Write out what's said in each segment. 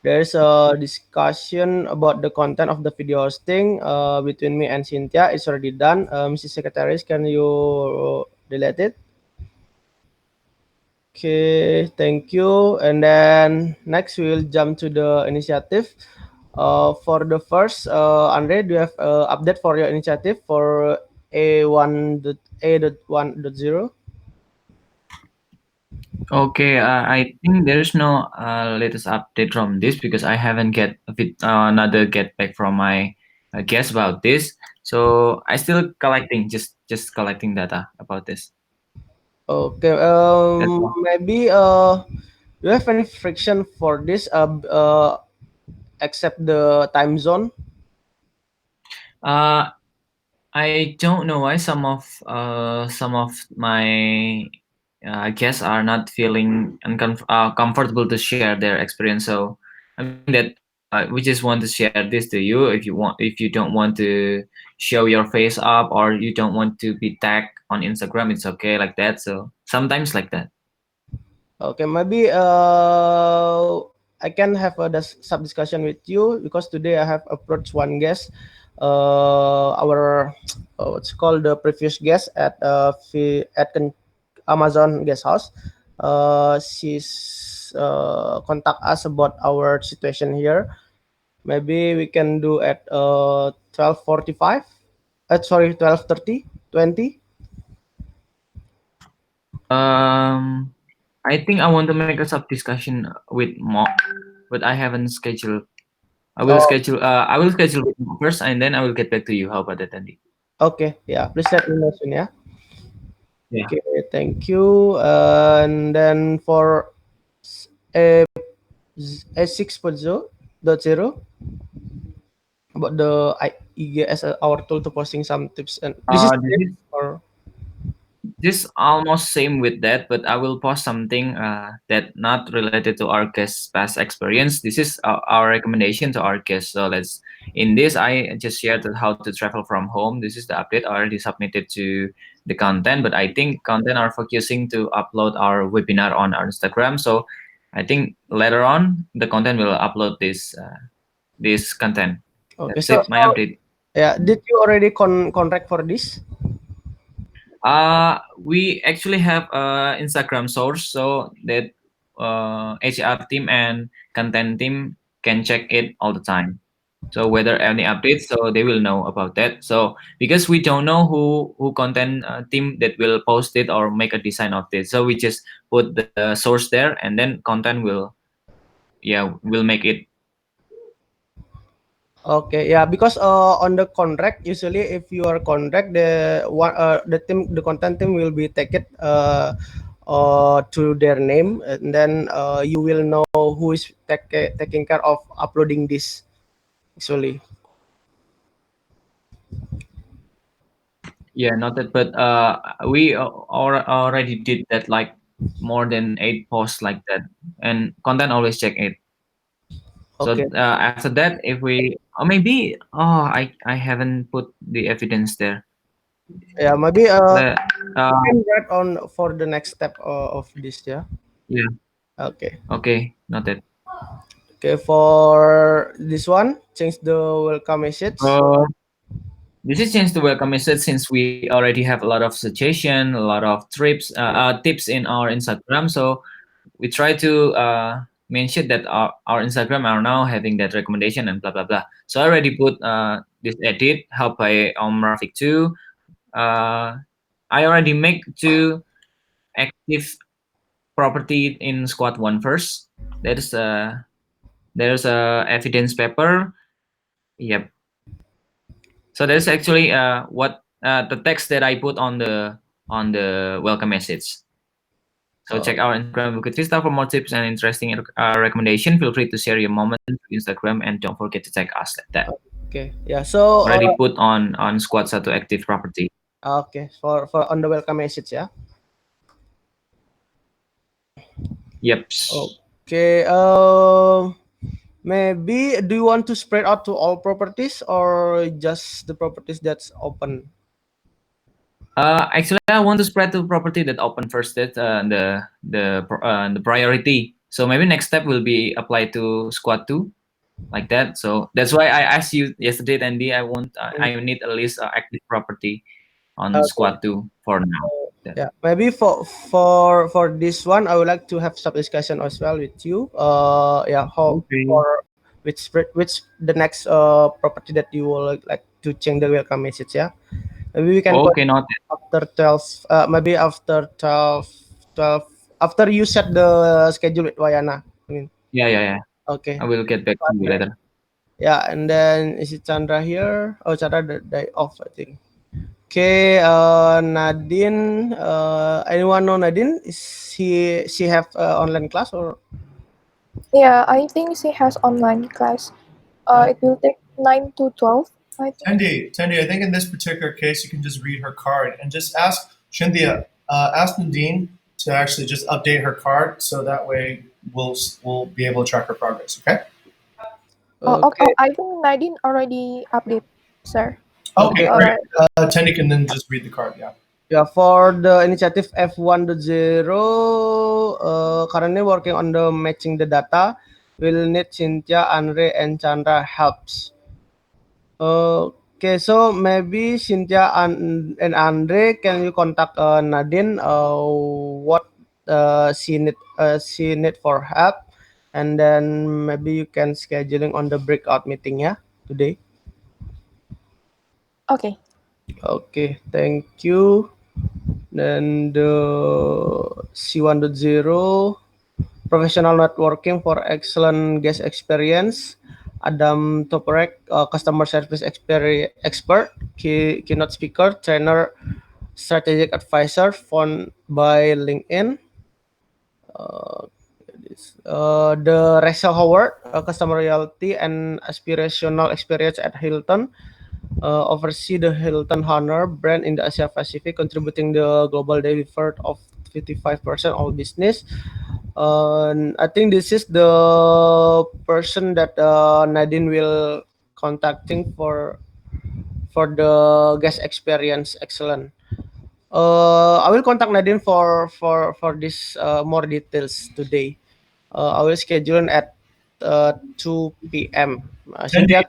there's a discussion about the content of the video hosting between me and Cynthia. It's already done. Mrs. Secretaries, can you delete it? Okay, thank you. And then next we will jump to the initiative. For the first, Andre, do you have update for your initiative for A1.0? Okay, I think there's no latest update from this because I haven't get a bit, another get back from my guest about this. So I still collecting, just collecting data about this. Okay, That's all. maybe do you have any friction for this except the time zone? Uh, I don't know why some of my guests are not feeling comfortable to share their experience. So I mean that we just want to share this to you. If you don't want to show your face up or you don't want to be tagged on Instagram, it's okay like that. So sometimes like that. Okay, maybe I can have a sub discussion with you because today I have approached one guest, our what's called the previous guest at Amazon guest house. She's contact us about our situation here. Maybe we can do at 12:45. Sorry, 12:30, 20. Um, I think I want to make a sub discussion with Mo, but I haven't scheduled. Oh, I will schedule with Mo first, and then I will get back to you. How about that, Andy? okay. Yeah, please let me know soon. Yeah. Yeah. Okay, thank you. And then for a A6.0 about the IG as our tool to posting some tips, and this is This is or this almost same with that, but I will post something that not related to our guest's past experience. This is our recommendation to our guests. So let's in this I just shared that how to travel from home. This is the update I already submitted to the content, but I think content are focusing to upload our webinar on our Instagram. So I think later on the content will upload this content. okay. That's So, it. My update. yeah, did you already contract for this? We actually have Instagram source so that HR team and content team can check it all the time. So whether any updates, so they will know about that. So because we don't know who content team that will post it or make a design of this, so we just put the source there, and then content will make it. Okay, yeah, because on the contract, usually if you are contract, the content team will be take it to their name, and then you will know who is taking care of uploading this. Actually, Yeah, not that, but we already did that like more than 8 posts like that, and content always check it. So okay, after that, if we or maybe I haven't put the evidence there. yeah, maybe Le, you uh, can write on for the next step of this. Yeah, yeah, okay, okay, noted. okay. For this one, change the welcome message. Uh, this is change to welcome message since we already have a lot of suggestion, a lot of tips in our Instagram. So we try to mention that our Instagram are now having that recommendation and blah blah blah. So I already put this edit helped by Rafik too. Uh, I already make two active property in squad one first. There's a evidence paper. Yep. So that's actually what the text that I put on the welcome message. So check Oh, our Instagram Bukit Vista for more tips and interesting recommendation. Feel free to share your moment to Instagram and don't forget to tag us like that. okay, yeah. So, Already put on squad satu active property. okay, for on the welcome message, yeah. Yep. Okay. Maybe do you want to spread out to all properties or just the properties that's open? Actually, I want to spread to property that open first. That the priority. So maybe next step will be applied to squad 2, like that. So that's why I asked you yesterday, Andy. I need at least active property on Okay. squad 2 for now. That. Yeah, maybe for this one, I would like to have some discussion as well with you. Yeah, how Okay. for which the next property that you will like to change the welcome message. Yeah, maybe we can Okay, connect not. after 12. Maybe after 12 after you set the schedule with Wayana. I mean, Yeah, yeah, yeah. okay. I will get back to you Yeah, later. yeah, and then is it Chandra here? Oh, Chandra the day off, I think. Okay, Nadine. Anyone know Nadine? Is she have online class or? Yeah, I think she has online class. Uh, It will take 9 to 12, I think. Tendi, I think in this particular case, you can just read her card and just ask Shindia, ask Nadine to actually just update her card so that way we'll be able to track her progress. Okay. okay, I think Nadine already update, sir. Okay, okay. great. Uh, Tendi can then just read the card. Yeah. Yeah, for the initiative F1.0, currently working on the matching the data. Will need Cynthia, Andre, and Chandra helps. Okay, so maybe Cynthia and Andre, can you contact Nadine? What she need for help, and then maybe you can scheduling on the breakout meeting ya today. okay. Okay, thank you. Then the C1.0 professional networking for excellent guest experience. Adam Toporek, customer service expert, keynote speaker, trainer, strategic advisor, found by LinkedIn. The Rachel Howard, customer loyalty and aspirational experience at Hilton, oversee the Hilton Honor brand in the Asia Pacific, contributing the global delivery of 55% of business. And I think this is the person that Nadine will contacting for the guest experience excellent. I will contact Nadine for this more details today. I will schedule at 2 p.m. Tendi, Cynthia,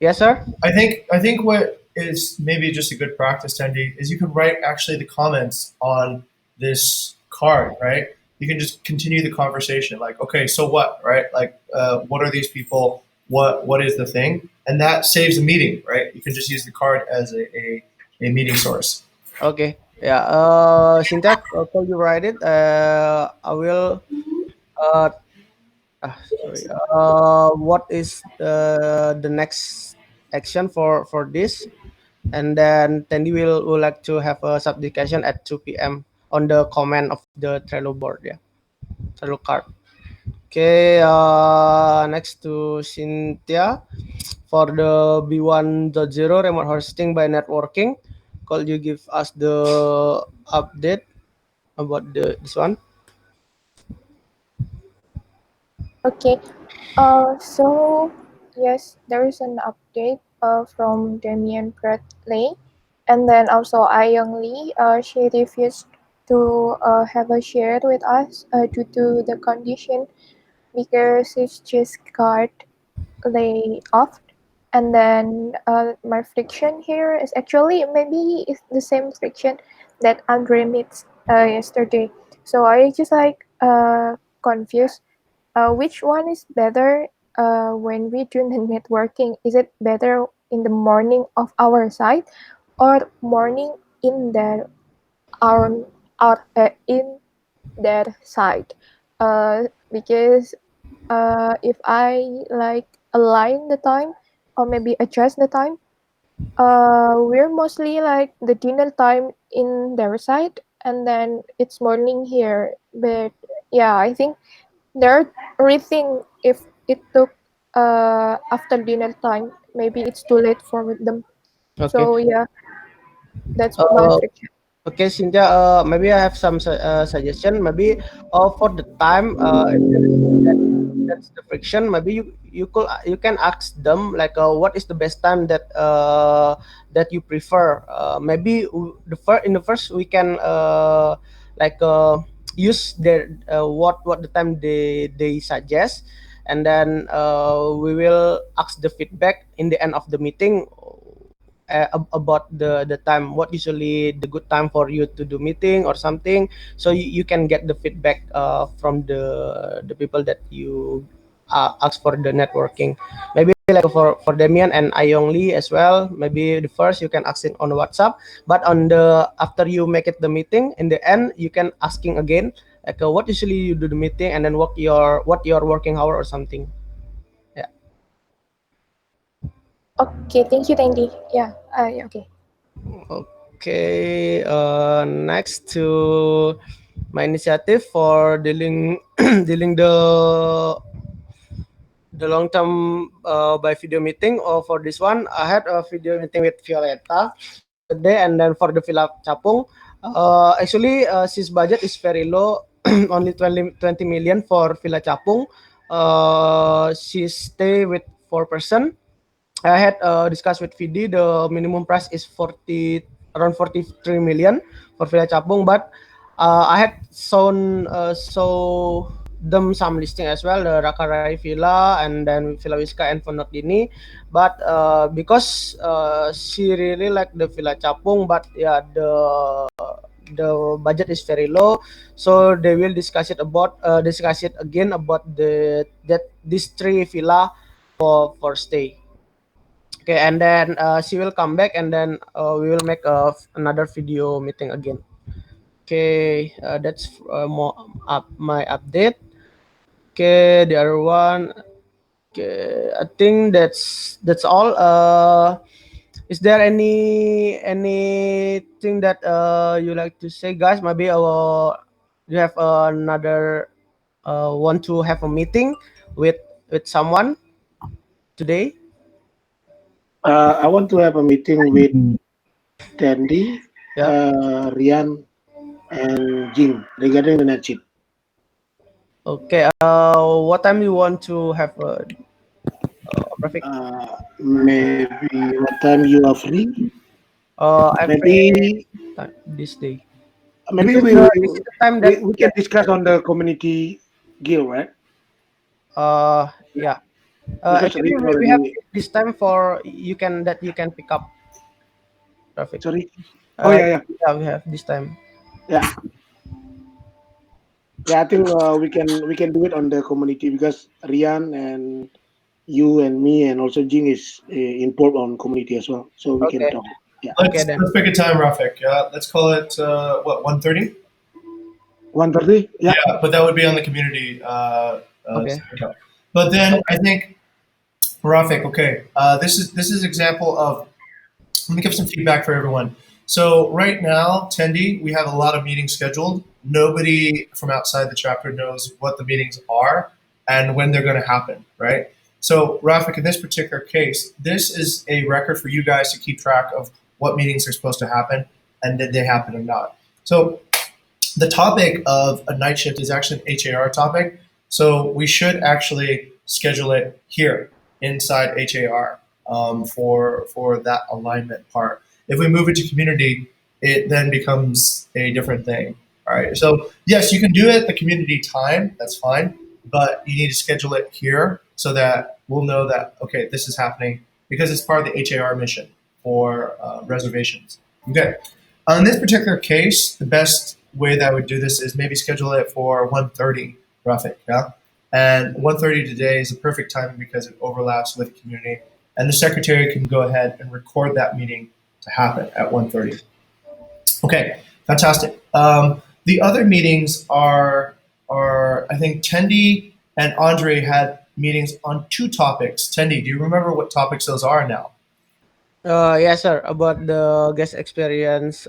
yes, sir. I think what is maybe just a good practice, Tendi, is you can write actually the comments on this card, right? You can just continue the conversation, like, okay, so what, right? Like, what are these people? What is the thing? And that saves the meeting, right? You can just use the card as a meeting source. Okay. Yeah. Cynthia, can you write it? I will. Uh, Sorry. What is the next action for this? And then Tendi will like to have a subdivision at 2 p.m. on the comment of the Trello board. Yeah, Trello card. Okay. Next to Cynthia for the B1.0 remote hosting by networking. Could you give us the update about this one? Okay. So yes, there is an update from Damian Bradley, and then also Ayong Lee. She refused to have a share with us due to the condition because she's just got laid off. And then my friction here is actually maybe it's the same friction that Andre meets yesterday. So I just like confused which one is better when we do the networking? Is it better in the morning of our side or morning in our, in their side? Because if I like align the time or maybe adjust the time, we're mostly like the dinner time in their side and then it's morning here. But yeah, I think they're rethink if it took after dinner time. Maybe it's too late for them. Okay. So yeah, that's my Uh, friction. Okay, Cynthia, maybe I have some suggestion. Maybe for the time, if that, that's the friction. Maybe you can ask them like what is the best time that you prefer. Maybe the first in the first we can like use their what the time they suggest, and then we will ask the feedback in the end of the meeting about the time, what usually the good time for you to do meeting or something, so you can get the feedback from the people that you ask for the networking. Maybe like for Demian and Ayong Lee as well, maybe the first you can ask it on WhatsApp, but on the after you make it the meeting in the end you can asking again, like what usually you do the meeting, and then what your working hour or something. Yeah. Okay, thank you, Tendi. Yeah, yeah, okay. Okay, next to my initiative for dealing dealing the long term by video meeting. Or for this one, I had a video meeting with Violeta yesterday, and then for the Villa Capung, actually since budget is very low, only 20 million for Villa Capung. She stay with 4%. I had discussed with VD. The minimum price is around 43 million for Villa Capung, but I had show them some listing as well, the Rakarai Villa and then Villa Wiska and Fonordini. But because she really like the Villa Capung, but yeah, the budget is very low, so they will discuss it again about that these three villa for stay. Okay, and then she will come back, and then we will make another video meeting again. Okay, that's more my update. Okay, the other one. Okay, I think that's all. Is there anything that you like to say, guys? Maybe you have another want to have a meeting with someone today? I want to have a meeting with Tendi, Yeah. Rian, and Jing regarding the net sheet. Okay. What time you want to have Rafiq? Maybe what time you are free? I'm free Maybe this day. maybe we This is the time we, that we can discuss on the community guild, right? yeah. Because Actually, Rian we have already this time for you can pick up Rafiq. sorry. Oh yeah, yeah, Yeah, we have this time. yeah, yeah. I think we can do it on the community because Rian and you and me and also Jing is involved on community as well, so we can Okay. talk. Yeah, Okay Let's then. let's pick a time, Rafik. Let's call it what 1:30. 1:30. Yeah. Yeah, but that would be on the community Okay. account. But then I Okay. think Rafik. Okay, this is example of. Let me give some feedback for everyone. So right now, Tendi, we have a lot of meetings scheduled. Nobody from outside the chapter knows what the meetings are and when they're going to happen, right? So Rafik, in this particular case, this is a record for you guys to keep track of what meetings are supposed to happen and did they happen or not. So the topic of a night shift is actually an HAR topic. So we should actually schedule it here inside HAR for that alignment part. If we move it to community, it then becomes a different thing. All right. So yes, you can do it at the community time. That's fine, but you need to schedule it here so that we'll know that okay, this is happening because it's part of the HAR mission for reservations. Okay. In this particular case, the best way that I would do this is maybe schedule it for 1:30 Rafik, yeah? And 1:30 today is a perfect timing because it overlaps with the community. And the secretary can go ahead and record that meeting to happen at 1:30. Okay, fantastic. The other meetings are I think Tendi and Andre had meetings on two topics. Tendi, do you remember what topics those are now? Yes, sir. About the guest experience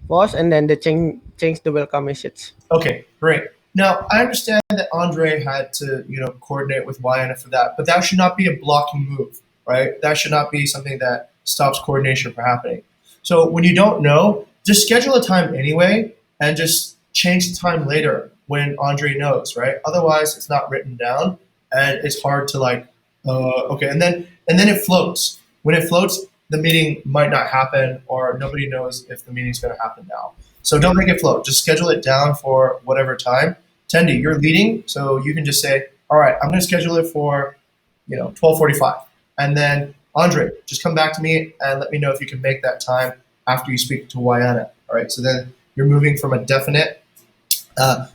post, and then the change the welcome message. Okay, great. Now I understand that Andre had to, coordinate with Wyana for that, but that should not be a blocking move, right? That should not be something that stops coordination from happening. So when you don't know, just schedule a time anyway, and just change the time later when Andre knows, right? Otherwise, it's not written down, and it's hard to like, okay, and then it floats. When it floats, the meeting might not happen, or nobody knows if the meeting's going to happen now. So don't make it float. Just schedule it down for whatever time. Tendi, you're leading, so you can just say, all right, I'm going to schedule it for 12:45, and then Andre, just come back to me and let me know if you can make that time after you speak to Wayana. All right, so then you're moving from a definite.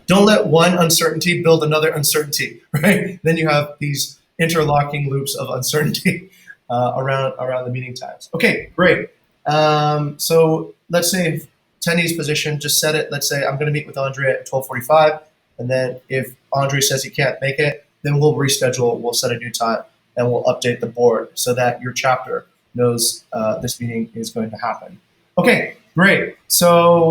Don't let one uncertainty build another uncertainty, right? Then you have these interlocking loops of uncertainty around the meeting times. Okay, great. So let's say Tendi's position, just set it. Let's say I'm going to meet with Andre at 12:45, and then if Andre says he can't make it, then we'll reschedule. We'll set a new time, and we'll update the board so that your chapter knows this meeting is going to happen. Okay, great. So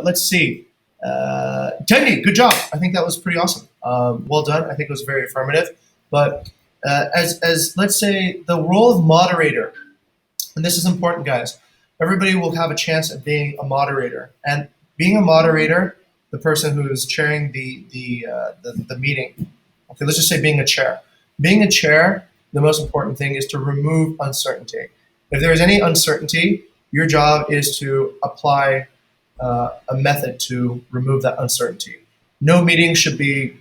let's see. Tendi, good job. I think that was pretty awesome. Well done. I think it was very affirmative. But as let's say the role of moderator, and this is important, guys. Everybody will have a chance at being a moderator, and being a moderator, the person who is chairing the meeting. Okay, let's just say being a chair. Being a chair, the most important thing is to remove uncertainty. If there is any uncertainty, your job is to apply a method to remove that uncertainty. No meeting should be,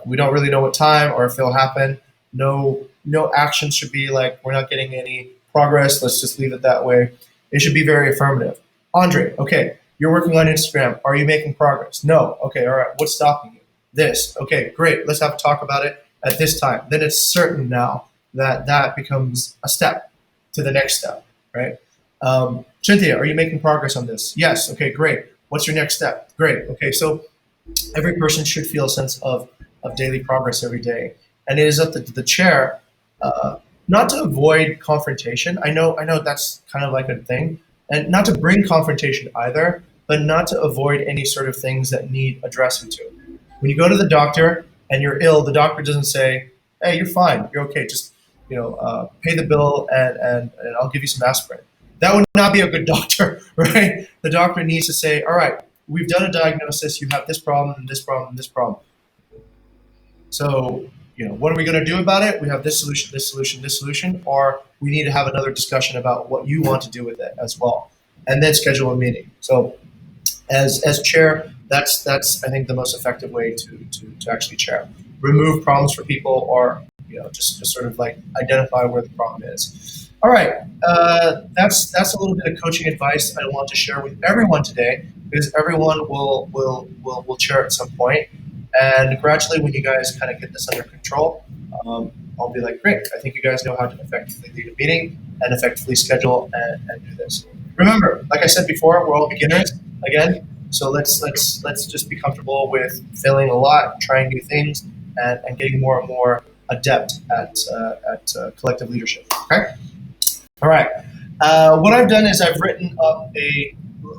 we don't really know what time or if it'll happen. No action should be like, we're not getting any progress, let's just leave it that way. It should be very affirmative. Andre, okay, you're working on Instagram. Are you making progress? No. Okay, all right, what's stopping you? This. Okay, great, let's have a talk about it at this time. Then it's certain now that becomes a step to the next step, right? Cynthia, are you making progress on this? Yes. Okay, great. What's your next step? Great. Okay, so every person should feel a sense of daily progress every day. And it is up to the chair not to avoid confrontation. I know that's kind of like a thing. And not to bring confrontation either, but not to avoid any sort of things that need addressing to. When you go to the doctor and you're ill, the doctor doesn't say, hey, you're fine, you're okay, just pay the bill and I'll give you some aspirin. That would not be a good doctor, right? The doctor needs to say, all right, we've done a diagnosis, you have this problem and this problem and this problem. So, what are we going to do about it? We have this solution, this solution, this solution, or we need to have another discussion about what you want to do with it as well, and then schedule a meeting. So, as chair, that's I think the most effective way to actually chair. Remove problems for people, or just sort of like identify where the problem is. All right, that's a little bit of coaching advice I want to share with everyone today, because everyone will chair at some point. And gradually, when you guys kind of get this under control, I'll be like, great, I think you guys know how to effectively lead a meeting and effectively schedule and do this. Remember, like I said before, we're all beginners again, so let's just be comfortable with failing a lot, trying new things, and getting more and more adept at collective leadership. Okay. All right. What I've done is I've written up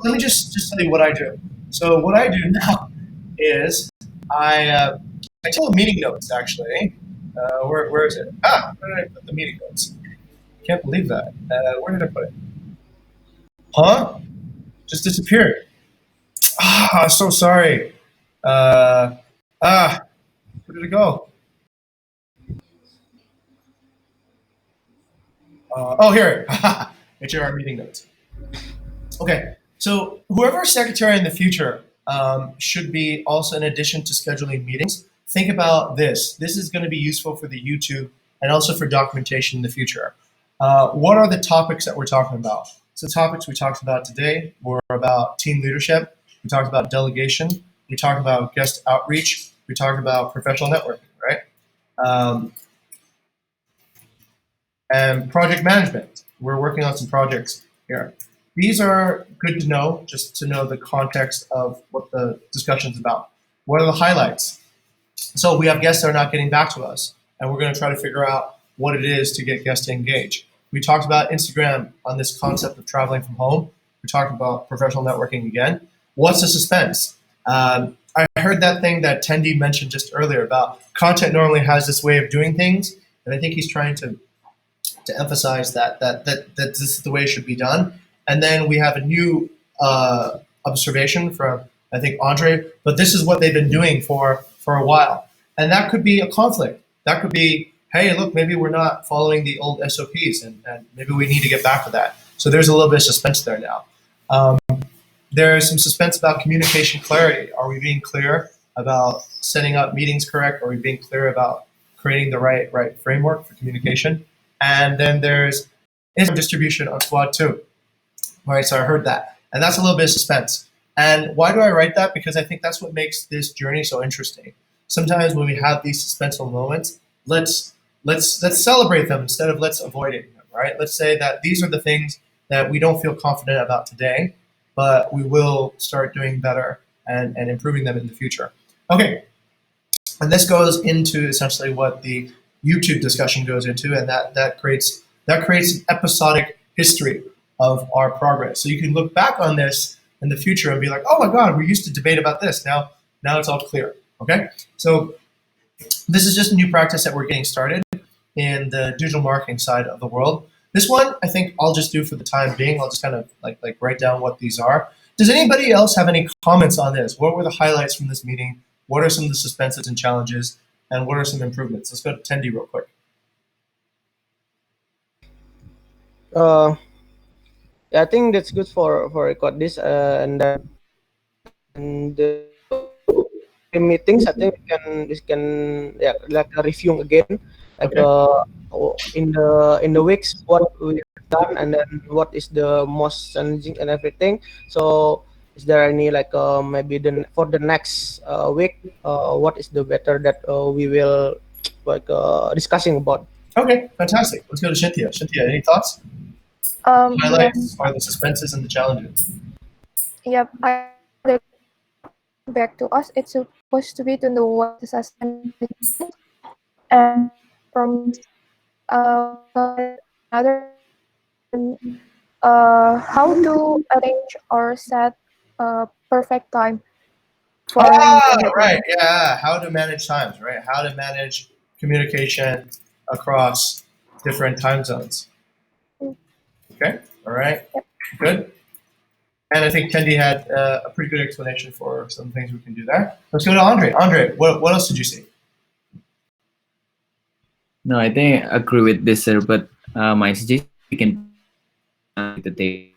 let me just tell you what I do. So what I do now is I tell meeting notes, actually. Where is it? Where did I put the meeting notes? Can't believe that. Where did I put it? Huh? Just disappeared. So sorry. Where did it go? Here. HAR meeting notes. Okay, so whoever's secretary in the future should be also, in addition to scheduling meetings, think about this. This is going to be useful for the YouTube and also for documentation in the future. What are the topics that we're talking about? So the topics we talked about today were about team leadership. We talked about delegation. We talked about guest outreach. We talked about professional networking, right? And project management. We're working on some projects here. These are good to know, just to know the context of what the discussion's about. What are the highlights? So we have guests that are not getting back to us, and we're going to try to figure out what it is to get guests to engage. We talked about Instagram on this concept of traveling from home. We talked about professional networking again. What's the suspense? I heard that thing that Tendi mentioned just earlier about content normally has this way of doing things, and I think he's trying to emphasize that this is the way it should be done. And then we have a new observation from, I think, Andre, but this is what they've been doing for a while. And that could be a conflict. That could be, hey, look, maybe we're not following the old SOPs, and maybe we need to get back to that. So there's a little bit of suspense there now. There's some suspense about communication clarity. Are we being clear about setting up meetings correct? Are we being clear about creating the right framework for communication? And then there's distribution on squad two. All right, so I heard that, and that's a little bit of suspense. And why do I write that? Because I think that's what makes this journey so interesting. Sometimes when we have these suspenseful moments, let's celebrate them instead of let's avoid it. Right? Let's say that these are the things that we don't feel confident about today, but we will start doing better and improving them in the future. Okay, and this goes into essentially what the YouTube discussion goes into, and that creates an episodic history of our progress. So you can look back on this in the future and be like, oh my God, we used to debate about this. Now it's all clear. Okay, so this is just a new practice that we're getting started in the digital marketing side of the world. This one, I think I'll just do for the time being. I'll just kind of like write down what these are. Does anybody else have any comments on this? What were the highlights from this meeting? What are some of the suspenses and challenges? And what are some improvements? Let's go to Tendi real quick. Uh, yeah, I think that's good for record this, and then the meetings. I think we can yeah, like a review again, like Okay. in the weeks what we have done, and then what is the most challenging and everything. So is there any like maybe for the next week, what is the better that we will like discussing about? Okay, fantastic. Let's go to Cynthia. Cynthia, any thoughts? Highlights Yes. are the suspenses and the challenges. Yep. I the back to us. It's supposed to be to know what the suspense is, and from we got another question. How to arrange or set a perfect time for Ah, meeting with right. them? Yeah. How to manage times, right? How to manage communication across different time zones. Mm, Okay. All right. yep. Good. And I think Tendi had a pretty good explanation for some things we can do there. Let's go to Andre. Andre, what else did you see? No, I think I agree with this, sir. But my suggestion we can with the daily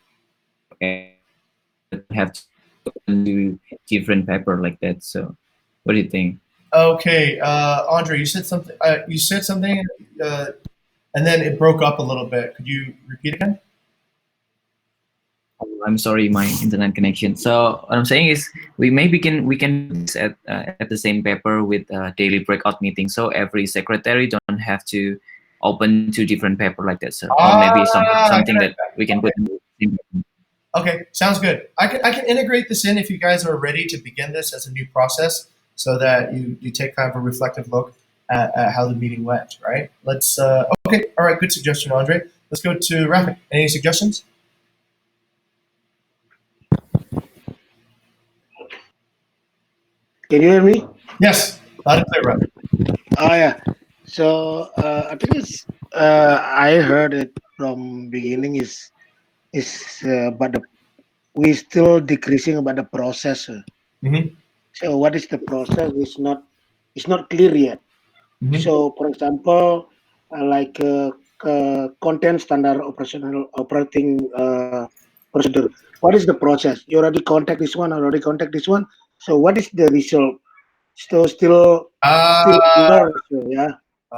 and have to do different paper like that. So, what do you think? Okay, Andre, you said something. Uh, and then it broke up a little bit. Could you repeat again? I'm sorry, my internet connection. So what I'm saying is, we can do this at the same paper with daily breakout meetings. So every secretary don't have to open two different paper like that, sir. Or maybe I something get that we can put in the same paper. Okay, sounds good. I can integrate this in if you guys are ready to begin this as a new process, so that you take kind of a reflective look at how the meeting went. Right? Let's. Okay. All right. Good suggestion, Andre. Let's go to Rafik. Any suggestions? Can you hear me? Yes. Loud and clear, Rafik. Oh yeah. So I think it's I heard it from beginning is but the we still decreasing about the process. Mm-hmm. So what is the process? It's not clear yet. Mm-hmm. So for example, like content standard operational operating procedure. What is the process? You already contact this one. Already contact this one. So what is the result? Still Ah. blur. So, yeah.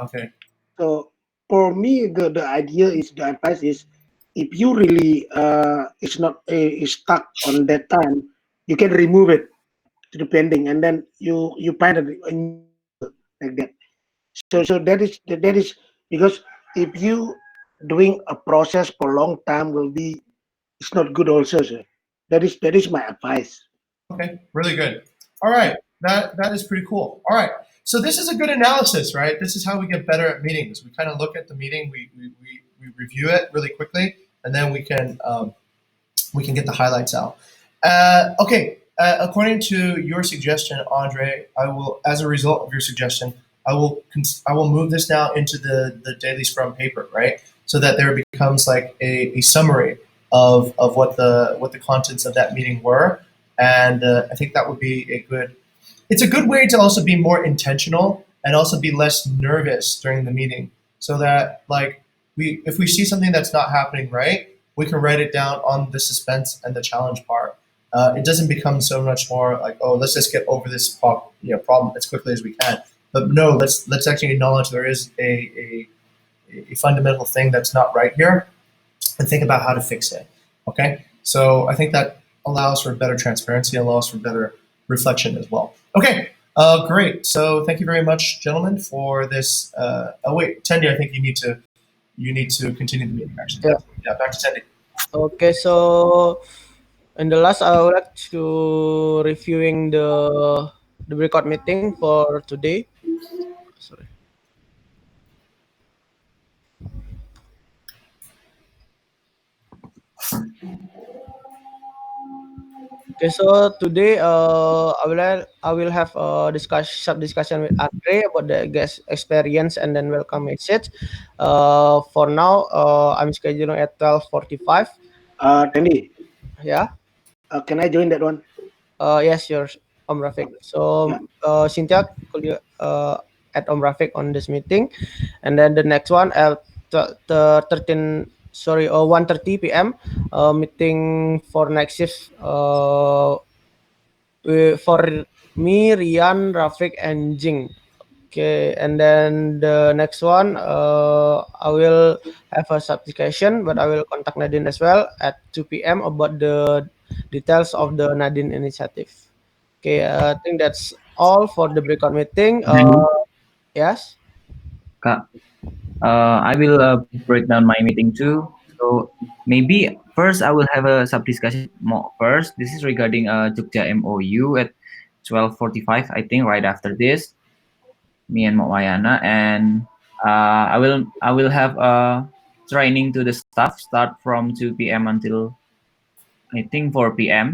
Okay. So for me, the idea is the advice is if you really is not is stuck on that time, you can remove it to the pending, and then you find a new user like that. So that is because if you doing a process for a long time will be it's not good also. Sir. That is my advice. Okay, really good. All right, that is pretty cool. All right, so this is a good analysis, right? This is how we get better at meetings. We kind of look at the meeting, we review it really quickly, and then we can get the highlights out. Okay, according to your suggestion, Andre, I will, as a result of your suggestion, I will move this now into the daily Scrum paper, right? So that there becomes like a summary of what the contents of that meeting were, and I think that would be a good. It's a good way to also be more intentional and also be less nervous during the meeting, so that like if we see something that's not happening right, we can write it down on the suspense and the challenge part, it doesn't become so much more like, oh, let's just get over this problem as quickly as we can. But no, let's actually acknowledge there is a fundamental thing that's not right here, and think about how to fix it. Okay, so I think that allows for better transparency, allows for better reflection as well. Okay, great. So thank you very much, gentlemen, for this. Oh wait, Tendi, I think you need to continue the meeting. Actually, Yeah. yeah, back to Tendi. Okay, so in the last, I would like to reviewing the record meeting for today. Sorry. Okay, so today I will have a sub discussion with Andre about the guest experience and then welcome message. For now, I'm scheduling at 12:45. Tendi, Yeah. can I join that one? Yes, yours, Om Rafiq. Yeah. So, Cynthia, could you add Om Rafiq on this meeting, and then the next one at the 13. Sorry, 1:30 p.m. Meeting for next shift. For me, Rian, Rafiq, and Jing. Okay, and then the next one, I will have a subscription, but I will contact Nadine as well at 2 p.m. about the details of the Nadine initiative. Okay, I think that's all for the breakout meeting. Then, Yes. Kak, I will break down my meeting too. So maybe first I will have a sub discussion more first. This is regarding Jogja MOU at 12:45. I think right after this, me and Mayana, and I will have a training to the staff start from 2 p.m. until I think 4 p.m.